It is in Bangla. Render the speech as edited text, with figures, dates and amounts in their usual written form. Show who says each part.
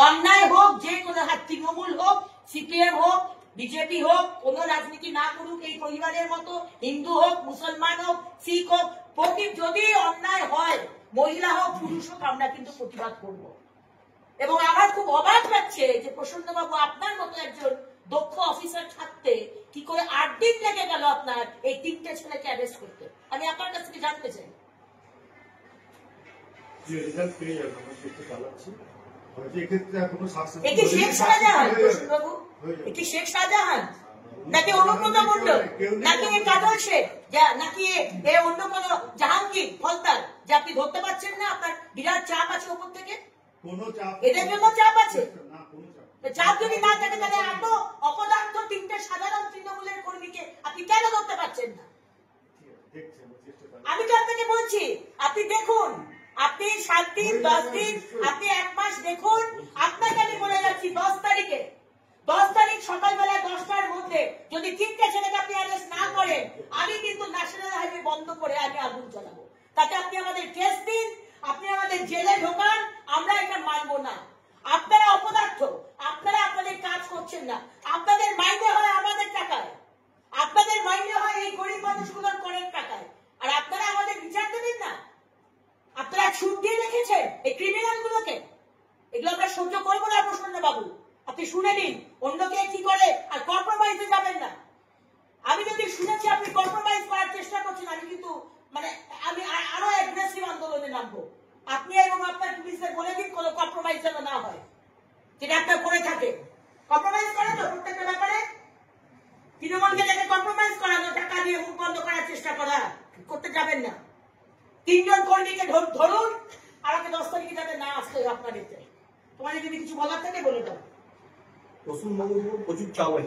Speaker 1: অন্যায় হোক, যে কোনো হাত, তৃণমূল হোক, সিপিএম হোক, বিজেপি হোক, কোন রাজনীতি না করুক এই পরিবারের মতো, হিন্দু হোক, মুসলমান হোক, শিখ হোক, যদি অন্যায় হয়, মহিলা হোক পুরুষ হোক, আমরা কিন্তু প্রতিবাদ করব। এবং আমার খুব অবাক লাগছে যে প্রসন্নবাবু আপনার মতো একজন দক্ষ অফিসার থাকতে কি করে 8 দিন লেগে গেল আপনার এই 3টে ছেলেকে অ্যারেস্ট করতে। আমি আপনার কাছ থেকে জানতে চাই। এটি শেখ শাহজাহান প্রসন্নবাবু, এটি শেখ শাহজাহান নাকি অনুব্রত মণ্ডল নাকি কাজল শেখ নাকি অন্য কোন জাহাঙ্গীর ফলতার যে আপনি ধরতে পারছেন না? আপনার বিরাট চাপ আছে উপর থেকে, এদের জন্য চাপ আছে। চাপ যদি না থাকে তাহলে এত অপদার্থ 3টে সাধারণ তৃণমূলের কর্মীকে আপনি কেন ধরতে পারছেন না? আমি তো আপনাকে বলছি, আপনি দেখুন, আপনি 7 দিন 10 দিন, আপনি 1 মাস দেখুন। আপনাকে আমি বলে যাচ্ছি 10 তারিখ সকালবেলা 10টার মধ্যে যদি 3টে ছেলেকে আপনি অ্যারেস্ট না করেন, আমি কিন্তু ন্যাশনাল হাইওয়ে বন্ধ করে আমি আগুন জ্বালাবো। তাতে আপনি আমাদের কেস দিন, আপনি আমাদের জেলে ঢোকান, আমরা এটা মানবো না। আপনারা অপদার্থ, আপনারা আপনাদের কাজ করছেন না। আপনাদের মাইনে হয় আমাদের টাকায়, আপনাদের মাইনে হয় এই গরিব মানুষগুলোর করের টাকায়, আর আপনারা আমাদের বিচার দেবেন না। আপনারা ছুট দিয়ে রেখেছেন এই ক্রিমিনাল গুলোকে। এগুলো আমরা সহ্য করবো না প্রসন্ন বাবু। আপনি শুনে নিন অন্যকে কি করে, আর কম্প্রোমাইজে যাবেন না। আমি যদি শুনেছি আপনি কম্প্রোমাইজ করার চেষ্টা করছেন, আমি কিন্তু আমি আরো অ্যাগ্রেসিভ আন্দোলনে নামবো। আপনি এবং আপনার পুলিশদের বলে দিন কোনো কম্প্রোমাইজ যেন না হয়, যেটা আপনার করে থাকে। কম্প্রোমাইজ করে তো প্রত্যেকটা ব্যাপারে, তৃণমূলকে যাতে কম্প্রোমাইজ করানো, টাকা দিয়ে মুখ বন্ধ করার চেষ্টা করা করতে যাবেন না। 3 জন কর্মীকে ধরুন, আমাকে 10 তারিখে যাতে না আসতে আপনার এতে। তোমার যদি কিছু বলার থাকে বলে দাও।
Speaker 2: পশ্চিমবঙ্গের প্রচুর চাপ আছে।